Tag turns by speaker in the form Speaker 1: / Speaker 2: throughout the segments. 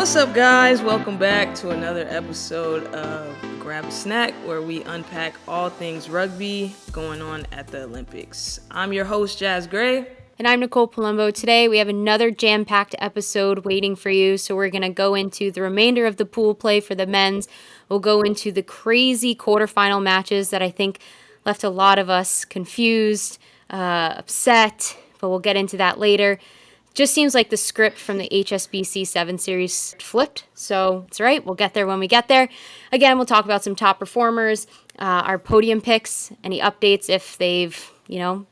Speaker 1: What's up, guys? Welcome back to another episode of Grab a Snack, where we unpack all things rugby going on at the Olympics. I'm your host, Jazz Gray.
Speaker 2: And I'm Nicole Palombo. Today we have another jam-packed episode waiting for you. So we're going to go into the remainder of the pool play for the men's. We'll go into the crazy quarterfinal matches that I think left a lot of us confused, upset, but we'll get into that later. Just seems like the script from the HSBC 7 series flipped. So it's all right. We'll get there when we get there. Again, we'll talk about some top performers, our podium picks, any updates if they've,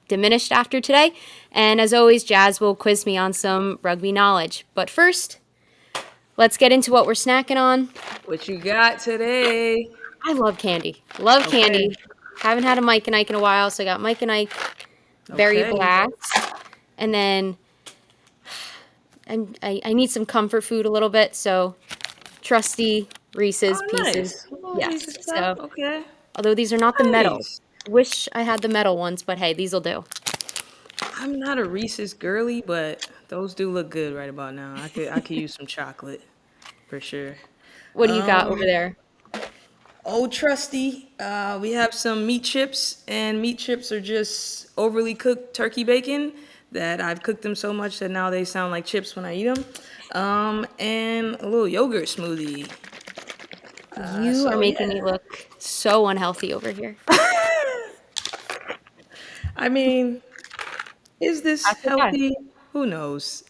Speaker 2: diminished after today. And as always, Jazz will quiz me on some rugby knowledge. But first, let's get into what we're snacking on.
Speaker 1: What you got today?
Speaker 2: I love candy. Love candy. Haven't had a Mike and Ike in a while, so I got Mike and Ike Berry Blast. And then I need some comfort food a little bit, so trusty Reese's Pieces.
Speaker 1: Nice.
Speaker 2: Yes. So,
Speaker 1: okay.
Speaker 2: Although these are not the metal. Wish I had the metal ones, but hey, these will do.
Speaker 1: I'm not a Reese's girly, but those do look good right about now. I could use some chocolate for sure.
Speaker 2: What do you got over there?
Speaker 1: Old trusty. We have some meat chips, and meat chips are just overly cooked turkey bacon that I've cooked them so much that now they sound like chips when I eat them. And a little yogurt smoothie.
Speaker 2: You are making me look so unhealthy over here.
Speaker 1: I mean, is this healthy? Who knows?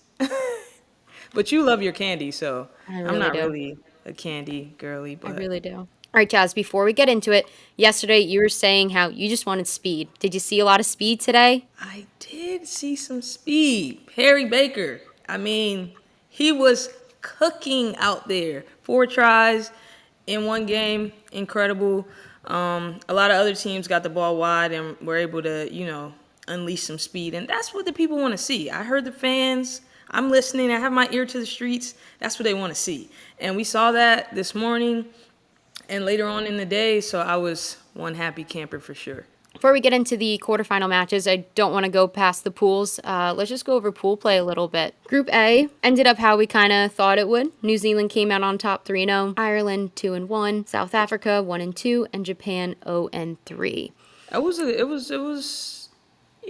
Speaker 1: But you love your candy, so I'm not really a candy girly. But
Speaker 2: I really do. All right, Jazz, before we get into it, yesterday you were saying how you just wanted speed. Did you see a lot of speed today?
Speaker 1: I did see some speed. Perry Baker, I mean, he was cooking out there. 4 tries in one game, incredible. A lot of other teams got the ball wide and were able to, unleash some speed. And that's what the people want to see. I heard the fans. I'm listening. I have my ear to the streets. That's what they want to see. And we saw that this morning and later on in the day. So I was one happy camper for sure.
Speaker 2: Before we get into the quarterfinal matches, I don't want to go past the pools. Let's just go over pool play a little bit. Group A ended up how we kind of thought it would. New Zealand came out on top 3-0, Ireland 2-1, South Africa 1-2, and Japan 0-3.
Speaker 1: It was.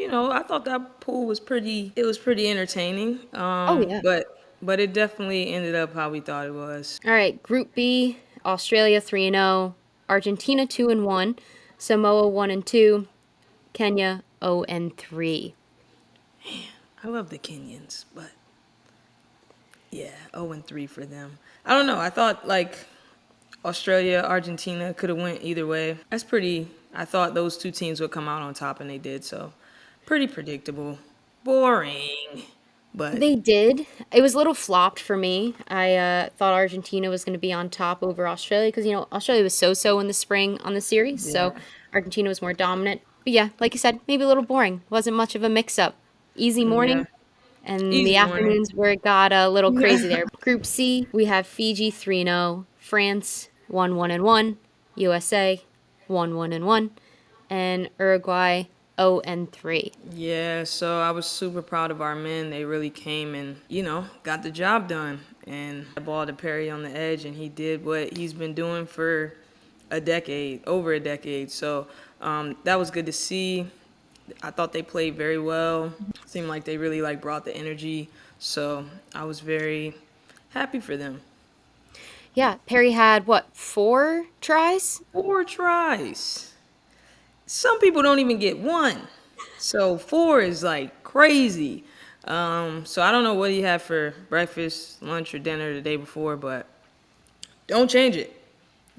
Speaker 1: I thought that pool was pretty. It was pretty entertaining. But it definitely ended up how we thought it was.
Speaker 2: All right, Group B, Australia 3-0, Argentina 2-1. Samoa 1-2, Kenya 0-3.
Speaker 1: Man, I love the Kenyans, but yeah, 0-3 for them. I don't know. I thought Australia, Argentina could have went either way. I thought those two teams would come out on top, and they did. So pretty predictable, boring. But
Speaker 2: they did. It was a little flopped for me. I thought Argentina was going to be on top over Australia because, Australia was so-so in the spring on the series. Yeah. So Argentina was more dominant. But yeah, like you said, maybe a little boring. Wasn't much of a mix-up. Easy morning. Yeah. And the afternoons where it got a little crazy there. Group C, we have Fiji 3-0, France 1-1, USA 1-1, and Uruguay 0-3.
Speaker 1: Yeah, so I was super proud of our men. They really came and, got the job done. And the ball to Perry on the edge, and he did what he's been doing for over a decade. So that was good to see. I thought they played very well. Seemed like they really brought the energy. So I was very happy for them.
Speaker 2: Yeah, Perry had, 4 tries?
Speaker 1: 4 tries. Some people don't even get 1. So 4 is crazy. So I don't know what he had for breakfast, lunch, or dinner the day before, but don't change it.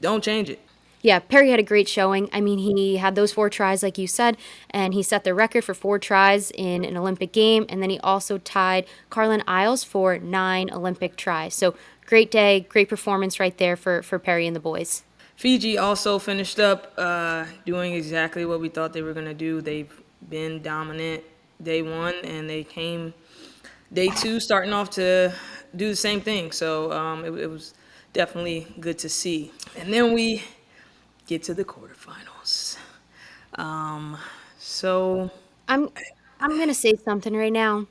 Speaker 1: Don't change it.
Speaker 2: Yeah, Perry had a great showing. I mean, he had those 4 tries, like you said, and he set the record for 4 tries in an Olympic game, and then he also tied Carlin Isles for 9 Olympic tries. So great day, great performance right there for Perry and the boys.
Speaker 1: Fiji also finished up doing exactly what we thought they were going to do. They've been dominant day 1, and they came day 2 starting off to do the same thing. So it was definitely good to see. And then we get to the quarterfinals.
Speaker 2: So I'm going to say something right now.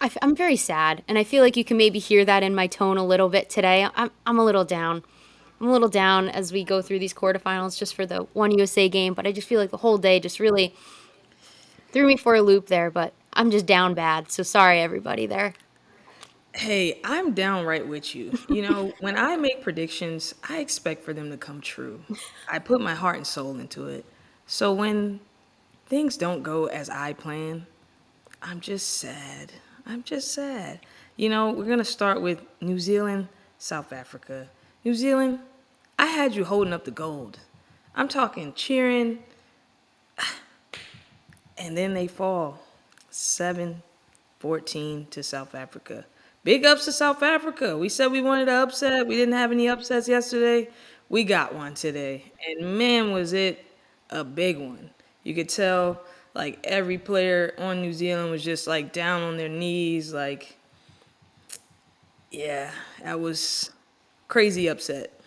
Speaker 2: I'm very sad, and I feel like you can maybe hear that in my tone a little bit today. I'm a little down. I'm a little down as we go through these quarterfinals just for the one USA game, but I just feel like the whole day just really threw me for a loop there, but I'm just down bad. So sorry, everybody there.
Speaker 1: Hey, I'm downright with you. You know, when I make predictions, I expect for them to come true. I put my heart and soul into it. So when things don't go as I plan, I'm just sad. I'm just sad. You know, we're going to start with New Zealand, South Africa. New Zealand, I had you holding up the gold. I'm talking cheering, and then they fall 7-14 to South Africa. Big ups to South Africa. We said we wanted an upset. We didn't have any upsets yesterday. We got one today. And man, was it a big one. You could tell, like, every player on New Zealand was just, like, down on their knees. Like, yeah, that was crazy upset.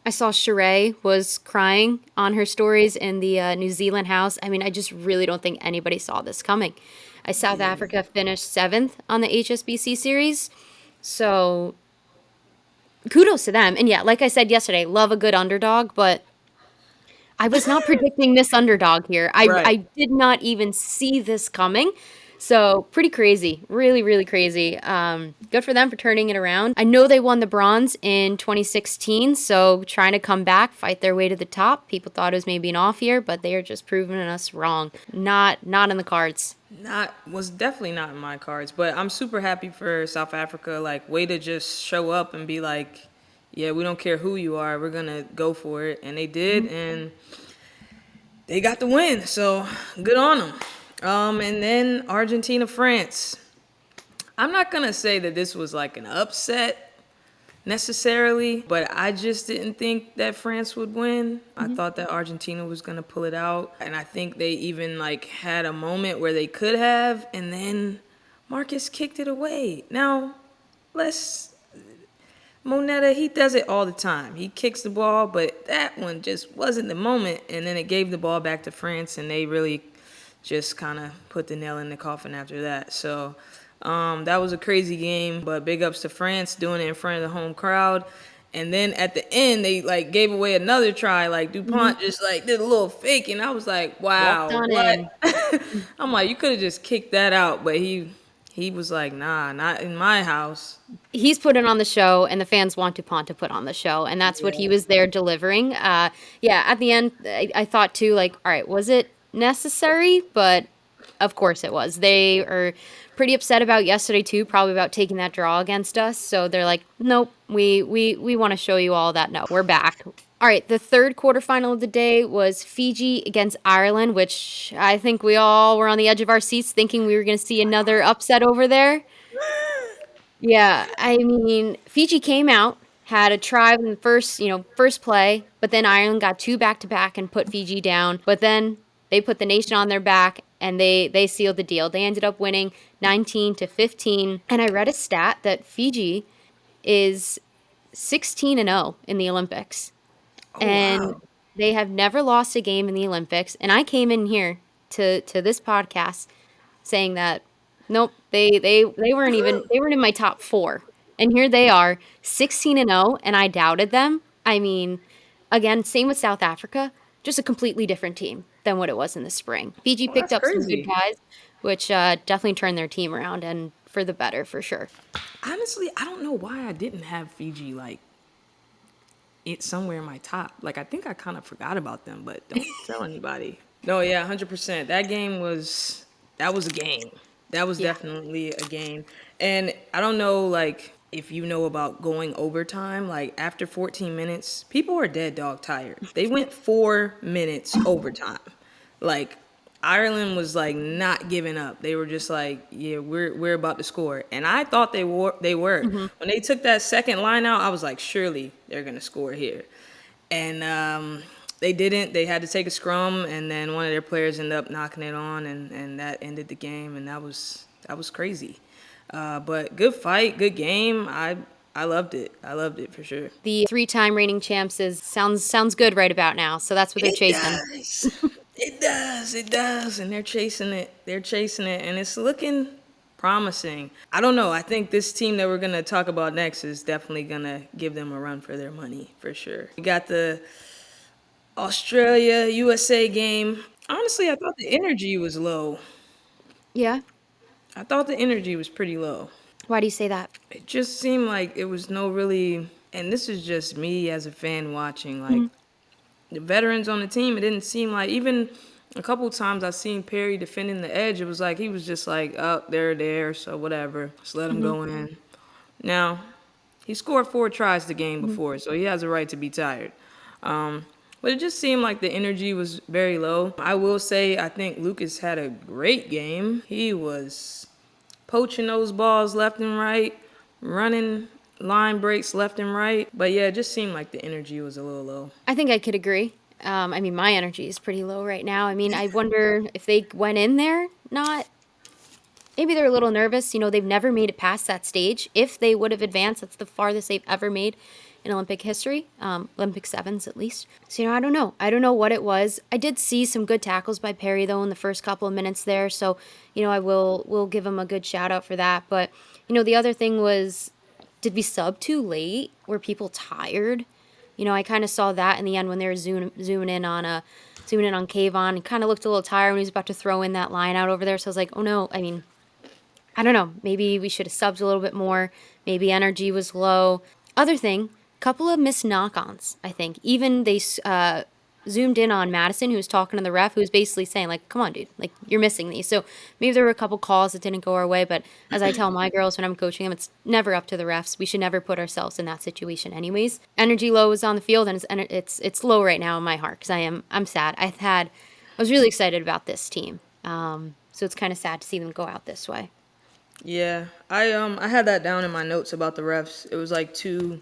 Speaker 2: I saw Sheree was crying on her stories in the New Zealand house. I mean, I just really don't think anybody saw this coming. South
Speaker 1: Yeah.
Speaker 2: Africa finished seventh on the HSBC series. So kudos to them. And yeah, like I said yesterday, love a good underdog, but I was not predicting this underdog here. I
Speaker 1: Right.
Speaker 2: did not even see this coming. So pretty crazy, really, really crazy. Good for them for turning it around. I know they won the bronze in 2016, so trying to come back, fight their way to the top. People thought it was maybe an off year, but they are just proving us wrong. Not in the cards.
Speaker 1: Not was definitely not in my cards, but I'm super happy for South Africa. Like, way to just show up and be like, yeah, we don't care who you are, we're gonna go for it, and they did, and they got the win. So good on them. And then Argentina, France. I'm not gonna say that this was like an upset necessarily, but I just didn't think that France would win. I thought that Argentina was gonna pull it out, and I think they even like had a moment where they could have, and then Marcus kicked it away. Now, let's Moneta, he does it all the time. He kicks the ball, but that one just wasn't the moment, and then it gave the ball back to France, and they really just kind of put the nail in the coffin after that. So that was a crazy game, but big ups to France doing it in front of the home crowd. And then at the end, they like gave away another try. Like DuPont just like did a little fake, and I was like,
Speaker 2: Walked
Speaker 1: "Wow,
Speaker 2: on
Speaker 1: what?"
Speaker 2: in.
Speaker 1: I'm like, you could have just kicked that out, but he was like, "Nah, not in my house."
Speaker 2: He's putting on the show, and the fans want DuPont to put on the show, and that's what he
Speaker 1: Yeah.
Speaker 2: was there delivering. Yeah, at the end, I thought too, like, all right, was it necessary? But of course it was. They are pretty upset about yesterday too, probably about taking that draw against us. So they're like, nope, we want to show you all that. No, we're back. All right, the third quarterfinal of the day was Fiji against Ireland, which I think we all were on the edge of our seats thinking we were going to see another upset over there. Yeah, I mean, Fiji came out, had a try in the first play, but then Ireland got two back to back and put Fiji down. But then they put the nation on their back and they sealed the deal. They ended up winning 19-15. And I read a stat that Fiji is 16-0 in the Olympics.
Speaker 1: Oh
Speaker 2: And
Speaker 1: wow.
Speaker 2: they have never lost a game in the Olympics. And I came in here to this podcast saying that nope, they weren't in my top 4. And here they are, 16-0, and I doubted them. I mean, again, same with South Africa, just a completely different team than what it was in the spring. Fiji
Speaker 1: Oh,
Speaker 2: picked
Speaker 1: that's
Speaker 2: up some good
Speaker 1: crazy.
Speaker 2: guys, which definitely turned their team around and for the better for sure.
Speaker 1: Honestly, I don't know why I didn't have Fiji like it somewhere in my top. Like, I think I kind of forgot about them, but don't tell anybody. No, yeah, 100%. That was a game. That was
Speaker 2: Yeah.
Speaker 1: definitely a game. And I don't know, like, if you know about going overtime, like after 14 minutes, people are dead dog tired. They went 4 minutes overtime. Like, Ireland was like not giving up. They were just like, yeah, we're about to score. And I thought they were.
Speaker 2: Hmm.
Speaker 1: When they took that second line out, I was like, surely they're gonna score here. And they didn't. They had to take a scrum, and then one of their players ended up knocking it on, and that ended the game. And that was crazy. But good fight, good game. I loved it. I loved it for sure.
Speaker 2: The three-time reigning champs sounds good right about now. So that's what they're
Speaker 1: It
Speaker 2: chasing.
Speaker 1: does. It does. It does. And they're chasing it. They're chasing it. And it's looking promising. I don't know. I think this team that we're going to talk about next is definitely going to give them a run for their money, for sure. We got the Australia USA game. Honestly, I thought the energy was low.
Speaker 2: Yeah.
Speaker 1: I thought the energy was pretty low.
Speaker 2: Why do you say that?
Speaker 1: It just seemed like it was no really, and this is just me as a fan watching, like
Speaker 2: Mhm.
Speaker 1: the veterans on the team, it didn't seem like, even a couple times I've seen Perry defending the edge, it was like he was just like, oh, they're there, so whatever, just let him
Speaker 2: Mhm.
Speaker 1: go in. Now, he scored 4 tries the game
Speaker 2: Mhm.
Speaker 1: before, so he has a right to be tired. Um, but it just seemed like the energy was very low. I will say, I think Lucas had a great game. He was poaching those balls left and right, running line breaks left and right. But yeah, it just seemed like the energy was a little low.
Speaker 2: I think I could agree. I mean, my energy is pretty low right now. I mean, I wonder if they went in there not. Maybe they're a little nervous. They've never made it past that stage. If they would have advanced, that's the farthest they've ever made in Olympic history, Olympic sevens at least. So, I don't know. I don't know what it was. I did see some good tackles by Perry, though, in the first couple of minutes there. So, I will give him a good shout out for that. But, the other thing was, did we sub too late? Were people tired? I kind of saw that in the end when they were zooming in on Kayvon. He kind of looked a little tired when he was about to throw in that line out over there. So I was like, oh no. I mean, I don't know. Maybe we should have subbed a little bit more. Maybe energy was low. Other thing, couple of missed knock-ons, I think. Even they zoomed in on Madison, who was talking to the ref, who was basically saying, like, come on, dude, like, you're missing these. So maybe there were a couple calls that didn't go our way, but as I tell my girls when I'm coaching them, it's never up to the refs. We should never put ourselves in that situation anyways. Energy low is on the field, and it's low right now in my heart because I'm sad. I was really excited about this team. So it's kind of sad to see them go out this way.
Speaker 1: Yeah, I had that down in my notes about the refs. It was like 2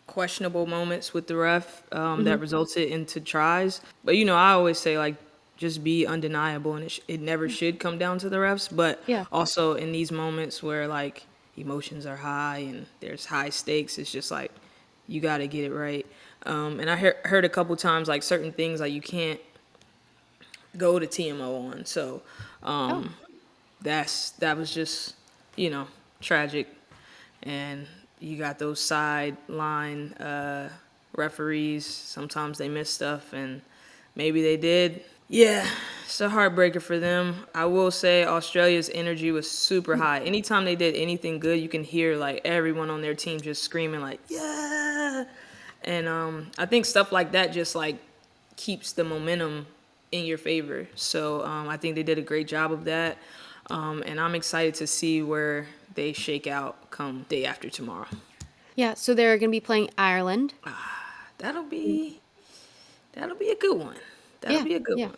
Speaker 1: questionable moments with the ref
Speaker 2: Hmm.
Speaker 1: that resulted into tries. But I always say like just be undeniable, and it never should come down to the refs. But
Speaker 2: Yeah.
Speaker 1: also in these moments where like emotions are high and there's high stakes, it's just like you got to get it right. And I heard a couple times like certain things like you can't go to TMO on. So
Speaker 2: Oh.
Speaker 1: that was just tragic. And you got those sideline referees. Sometimes they miss stuff, and maybe they did. Yeah, it's a heartbreaker for them. I will say Australia's energy was super high. Anytime they did anything good, you can hear like everyone on their team just screaming like yeah. And I think stuff like that just like keeps the momentum in your favor. So I think they did a great job of that. And I'm excited to see where they shake out come day after tomorrow.
Speaker 2: Yeah, so they're going to be playing Ireland.
Speaker 1: That'll be that'll be a good one. That'll
Speaker 2: Yeah,
Speaker 1: be a good
Speaker 2: yeah.
Speaker 1: one.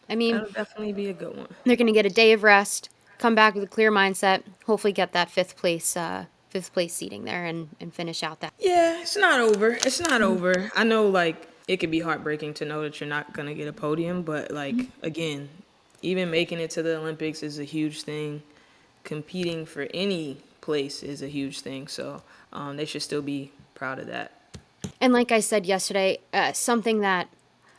Speaker 2: I mean,
Speaker 1: That'll definitely be a good one.
Speaker 2: they're going to get a day of rest, come back with a clear mindset, hopefully get that fifth place seating there and finish out that.
Speaker 1: Yeah, it's not over. It's not
Speaker 2: Mhm.
Speaker 1: over. I know like it could be heartbreaking to know that you're not gonna get a podium, but like
Speaker 2: Mhm.
Speaker 1: again, even making it to the Olympics is a huge thing. Competing for any place is a huge thing. So they should still be proud of that.
Speaker 2: And like I said yesterday, something that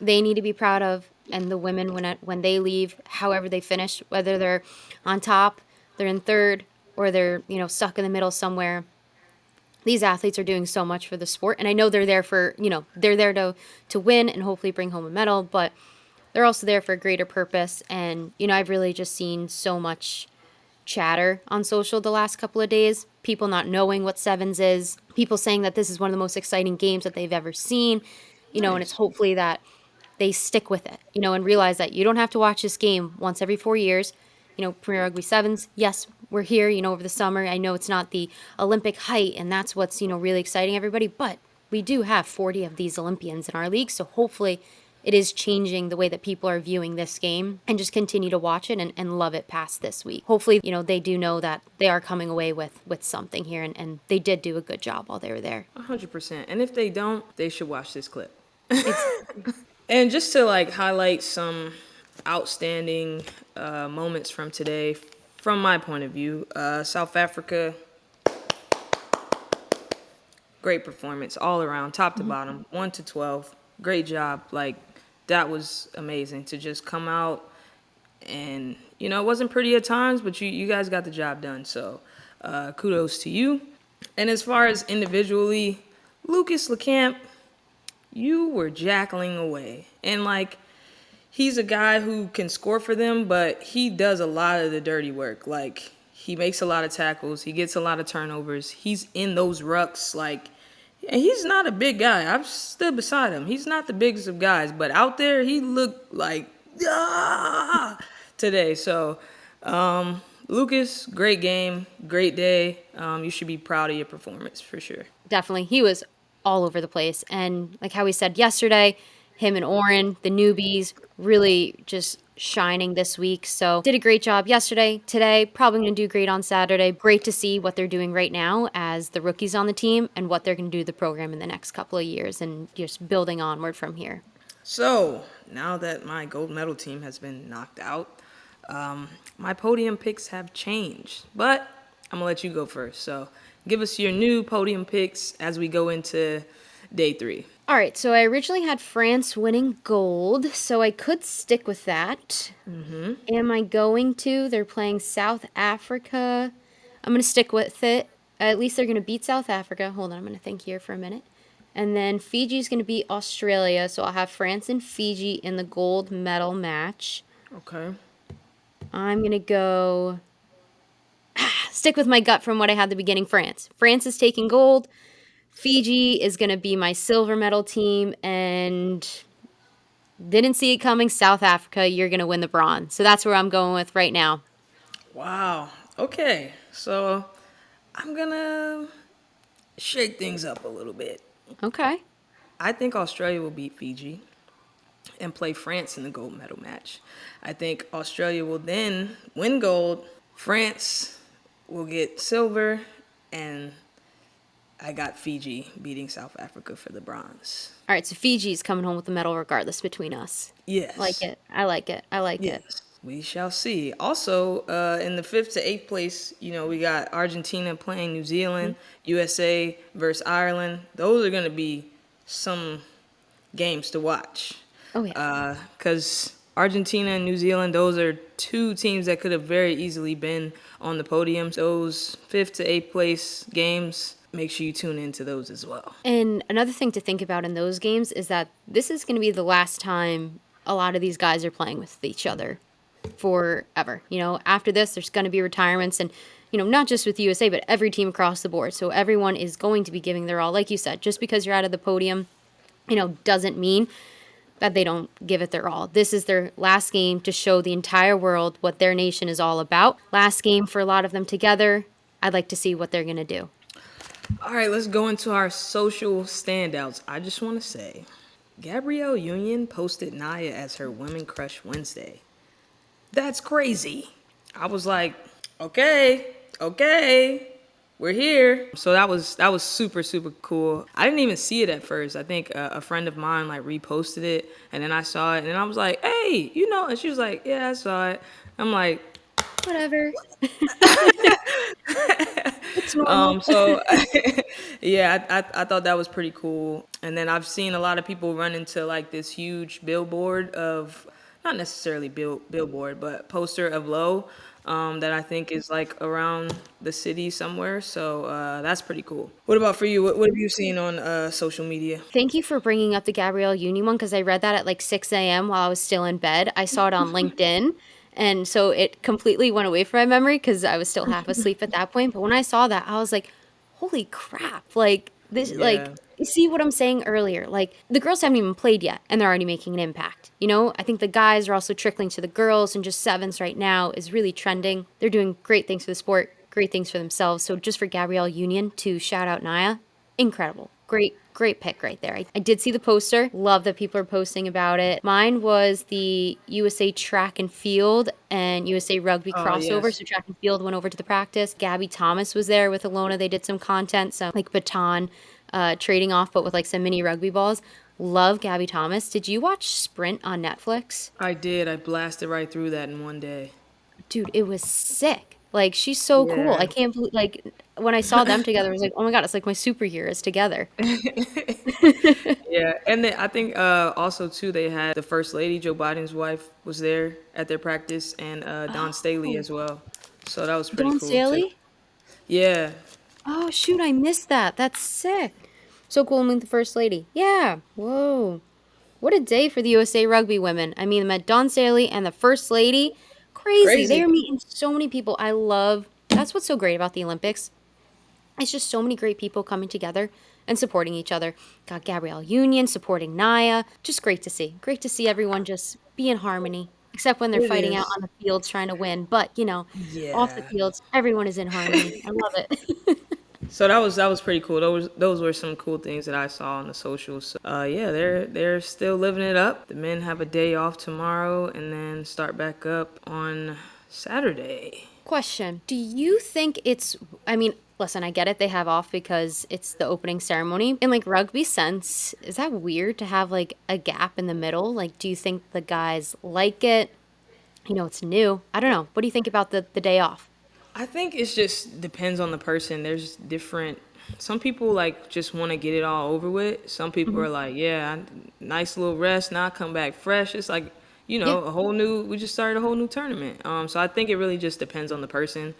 Speaker 2: they need to be proud of, and the women when they leave, however they finish, whether they're on top, they're in third, or they're stuck in the middle somewhere. These athletes are doing so much for the sport, and I know they're there for they're there to win and hopefully bring home a medal, but they're also there for a greater purpose. And I've really just seen so much chatter on social the last couple of days. People not knowing what sevens is, people saying that this is one of the most exciting games that they've ever seen, and it's
Speaker 1: Nice.
Speaker 2: hopefully that they stick with it, and realize that you don't have to watch this game once every 4 years. Premier Rugby Sevens, yes, we're here, over the summer. I know it's not the Olympic height, and that's what's, really exciting everybody, but we do have 40 of these Olympians in our league, so hopefully it is changing the way that people are viewing this game and just continue to watch it and love it past this week. Hopefully, they do know that they are coming away with something here, and they did do a good job while they were there.
Speaker 1: 100%. And if they don't, they should watch this clip.
Speaker 2: Exactly.
Speaker 1: And just to like highlight some outstanding moments from today, from my point of view, South Africa, great performance all around, top to
Speaker 2: Mhm.
Speaker 1: bottom, 1 to 12, great job. Like that was amazing to just come out And, it wasn't pretty at times, but you guys got the job done. So kudos to you. And as far as individually, Lucas LeCamp, you were jackling away. And, he's a guy who can score for them, but he does a lot of the dirty work. He makes a lot of tackles. He gets a lot of turnovers. He's in those rucks. And he's not a big guy. I've stood beside him. He's not the biggest of guys, but out there, he looked like, today. So, Lucas, great game, great day. You should be proud of your performance for sure.
Speaker 2: Definitely. He was all over the place. And like how we said yesterday, him and Oren, the newbies, really just shining this week. So did a great job yesterday. Today, probably going to do great on Saturday. Great to see what they're doing right now as the rookies on the team and what they're going to do the program in the next couple of years and just building onward from here.
Speaker 1: So now that my gold medal team has been knocked out, my podium picks have changed. But I'm going to let you go first. So give us your new podium picks as we go into day 3.
Speaker 2: All right, so I originally had France winning gold, so I could stick with that. Am I going to? They're playing South Africa. I'm going to stick with it. At least they're going to beat South Africa. Hold on, I'm going to think here for a minute. And then Fiji's going to beat Australia, so I'll have France and Fiji in the gold medal match.
Speaker 1: Okay.
Speaker 2: I'm going to go... stick with my gut from what I had at the beginning, France. France is taking gold. Fiji is going to be my silver medal team, and didn't see it coming. South Africa, you're going to win the bronze. So that's where I'm going with right now.
Speaker 1: Wow. Okay. So I'm going to shake things up a little bit.
Speaker 2: Okay.
Speaker 1: I think Australia will beat Fiji and play France in the gold medal match. I think Australia will then win gold. France will get silver, and I got Fiji beating South Africa for the bronze.
Speaker 2: All right, so Fiji's coming home with the medal regardless between us.
Speaker 1: Yes.
Speaker 2: I like it.
Speaker 1: Yes. We shall see. Also, in the 5th to 8th place, we got Argentina playing New Zealand, USA versus Ireland. Those are going to be some games to watch.
Speaker 2: Oh, yeah.
Speaker 1: Because Argentina and New Zealand, those are two teams that could have very easily been on the podiums. Those 5th to 8th place games, make sure you tune into those as well.
Speaker 2: And another thing to think about in those games is that this is going to be the last time a lot of these guys are playing with each other forever. After this, there's going to be retirements and, not just with USA, but every team across the board. So everyone is going to be giving their all. Like you said, just because you're out of the podium, doesn't mean that they don't give it their all. This is their last game to show the entire world what their nation is all about. Last game for a lot of them together. I'd like to see what they're going to do.
Speaker 1: All right, let's go into our social standouts. I just want to say, Gabrielle Union posted Naya as her Women Crush Wednesday. That's crazy. I was like, okay, we're here. So that was super, super cool. I didn't even see it at first. I think a friend of mine reposted it, and then I saw it, and I was like, hey, and she was like, yeah, I saw it. I'm like,
Speaker 2: whatever. It's normal.
Speaker 1: Yeah, I thought that was pretty cool. And then I've seen a lot of people run into this huge billboard of, not necessarily billboard, but poster of Low that I think is around the city somewhere. So that's pretty cool. What about for you? What have you seen on social media?
Speaker 2: Thank you for bringing up the Gabrielle Union one because I read that at 6 a.m. while I was still in bed. I saw it on LinkedIn. And so it completely went away from my memory because I was still half asleep at that point. But when I saw that, I was like, holy crap. You see what I'm saying earlier? The girls haven't even played yet, and they're already making an impact. I think the guys are also trickling to the girls, and just sevens right now is really trending. They're doing great things for the sport, great things for themselves. So just for Gabrielle Union to shout out Naya, incredible. Great pick right there. I did see the poster. Love that people are posting about it. Mine was the USA track and field and USA rugby crossover.
Speaker 1: Yes.
Speaker 2: So track and field went over to the practice. Gabby Thomas was there with Alona. They did some content, some baton trading off, but with some mini rugby balls. Love Gabby Thomas. Did you watch Sprint on Netflix?
Speaker 1: I did. I blasted right through that in one day.
Speaker 2: Dude, it was sick. Like, she's so cool. I
Speaker 1: Yeah.
Speaker 2: can't believe, like, when I saw them together, I was like, oh my God, it's like my superheroes together.
Speaker 1: Yeah, and then I think also too they had the first lady, Joe Biden's wife, was there at their practice, and Don Staley
Speaker 2: Oh,
Speaker 1: as well. So that was pretty
Speaker 2: Dawn
Speaker 1: cool too.
Speaker 2: Staley?
Speaker 1: Yeah,
Speaker 2: Oh, shoot, I missed that. That's sick. So cool to meet the First Lady. Yeah. Whoa. What a day for the USA Rugby women. I mean, I met Dawn Staley and the First Lady. Crazy. They
Speaker 1: crazy.
Speaker 2: are meeting so many people. I love that's what's so great about the Olympics. It's just so many great people coming together and supporting each other. Got Gabrielle Union supporting Naya. Just great to see. Great to see everyone just be in harmony, except when they're
Speaker 1: It
Speaker 2: fighting out
Speaker 1: is.
Speaker 2: on the fields trying to win. But, off the
Speaker 1: Yeah.
Speaker 2: fields, everyone is in harmony. I love it.
Speaker 1: So that was pretty cool. Those were some cool things that I saw on the socials. So, yeah, they're still living it up. The men have a day off tomorrow and then start back up on Saturday.
Speaker 2: Question. Do you think I mean, listen, I get it. They have off because it's the opening ceremony. In like rugby sense, is that weird to have like a gap in the middle? Like, do you think the guys like it? It's new. I don't know. What do you think about the day off?
Speaker 1: I think it's just depends on the person. There's different. Some people like just want to get it all over with. Some people
Speaker 2: Hmm.
Speaker 1: are like, yeah, nice little rest. Now I come back fresh. It's like,
Speaker 2: Yeah.
Speaker 1: a whole new. We just started a whole new tournament. So I think it really just depends on the person.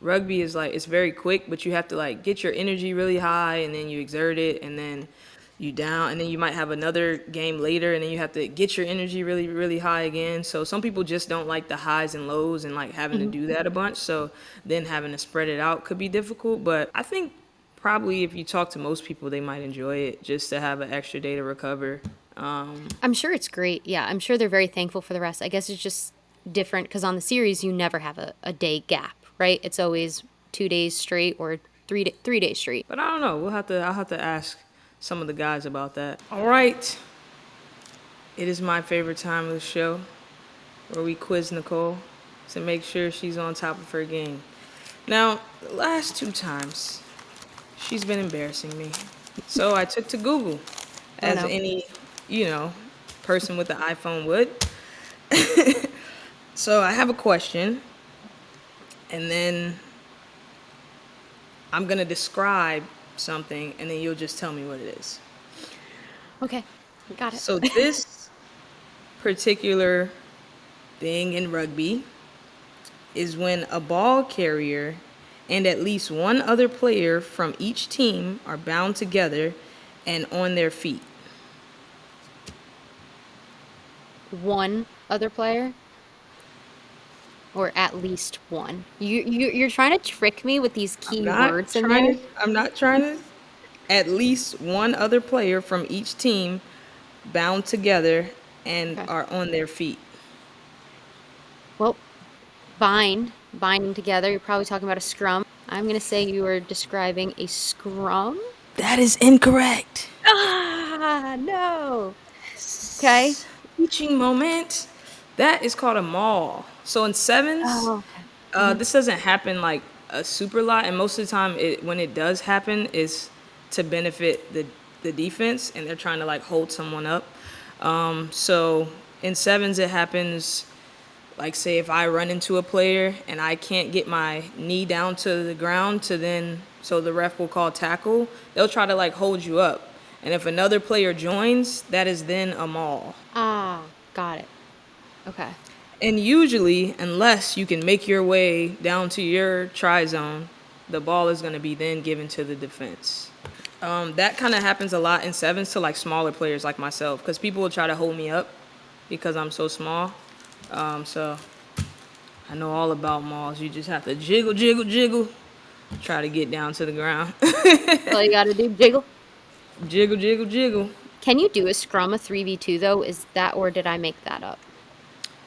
Speaker 1: Rugby is like it's very quick, but you have to like get your energy really high, and then you exert it, and then you down, and then you might have another game later, and then you have to get your energy really really high again. So some people just don't like the highs and lows and like having to
Speaker 2: Hmm.
Speaker 1: do that a bunch. So then having to spread it out could be difficult. But I think probably if you talk to most people, they might enjoy it just to have an extra day to recover.
Speaker 2: I'm sure it's great. Yeah, I'm sure they're very thankful for the rest. I guess it's just different because on the series, you never have a day gap, right? It's always 2 days straight or 3 days straight.
Speaker 1: But I don't know. I'll have to ask some of the guys about that. All right. It is my favorite time of the show where we quiz Nicole to make sure she's on top of her game. Now, the last two times, she's been embarrassing me. So I took to Google,
Speaker 2: Oh
Speaker 1: as
Speaker 2: no.
Speaker 1: any, you know, person with an iPhone would. So I have a question, and then I'm going to describe something, and then you'll just tell me what it is.
Speaker 2: Okay, got it.
Speaker 1: So this particular thing in rugby is when a ball carrier and at least one other player from each team are bound together and on their feet.
Speaker 2: One other player, or at least one. You're trying to trick me with these key words in there.
Speaker 1: I'm not trying to at least one other player from each team bound together and
Speaker 2: Okay.
Speaker 1: are on their feet.
Speaker 2: Well, binding together. You're probably talking about a scrum. I'm gonna say you are describing a scrum.
Speaker 1: That is incorrect.
Speaker 2: Ah, no. Okay.
Speaker 1: Teaching moment. That is called a maul. So in sevens,
Speaker 2: Oh, okay. Hmm.
Speaker 1: this doesn't happen like a super lot, and most of the time, when it does happen, is to benefit the defense, and they're trying to like hold someone up. So in sevens, it happens like say if I run into a player and I can't get my knee down to the ground to then so the ref will call tackle, they'll try to like hold you up. And if another player joins, that is then a maul.
Speaker 2: Ah, got it. Okay.
Speaker 1: And usually, unless you can make your way down to your try zone, the ball is going to be then given to the defense. That kind of happens a lot in sevens to like smaller players like myself because people will try to hold me up because I'm so small. So I know all about mauls. You just have to jiggle, jiggle, jiggle, try to get down to the ground.
Speaker 2: All you gotta do, jiggle.
Speaker 1: Jiggle, jiggle, jiggle.
Speaker 2: Can you do a scrum a 3v2 though? Is that or did I make that up?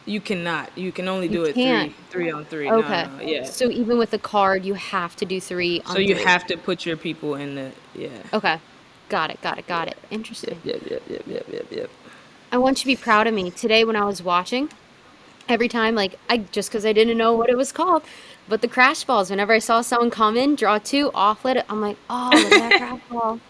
Speaker 1: You cannot. You can only
Speaker 2: You
Speaker 1: do it
Speaker 2: can't.
Speaker 1: three on three. No,
Speaker 2: Okay.
Speaker 1: no, yeah.
Speaker 2: So even with a card, you have to do three
Speaker 1: So
Speaker 2: on
Speaker 1: you
Speaker 2: three.
Speaker 1: have to put your people in the yeah.
Speaker 2: Okay. Got it. Got it. Got it.
Speaker 1: Yep,
Speaker 2: Interesting.
Speaker 1: yep, yep, yep, yep, yep, yep.
Speaker 2: I want you to be proud of me. Today when I was watching, every time, like, I just because I didn't know what it was called, but the crash balls, whenever I saw someone come in, draw two, offlet it, I'm like, oh, look at that crash ball.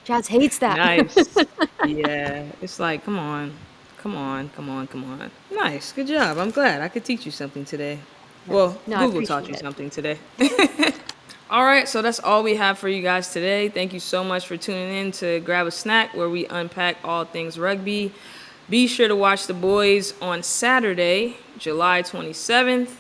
Speaker 2: Jazz hates that.
Speaker 1: Nice. Yeah. It's like, come on. Come on, come on, come on. Nice. Good job. I'm glad I could teach you something today. Well,
Speaker 2: No, I
Speaker 1: Google taught
Speaker 2: appreciate
Speaker 1: you
Speaker 2: it.
Speaker 1: something today. All right, so that's all we have for you guys today. Thank you so much for tuning in to Grab a Snack, where we unpack all things rugby. Be sure to watch the boys on Saturday, July 27th.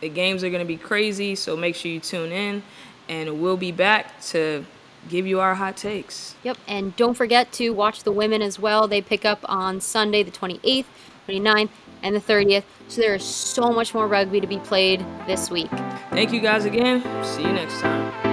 Speaker 1: The games are going to be crazy, so make sure you tune in, and we'll be back to give you our hot takes.
Speaker 2: Yep, and don't forget to watch the women as well. They pick up on Sunday the 28th, 29th, and the 30th. So there is so much more rugby to be played this week.
Speaker 1: Thank you guys again. See you next time.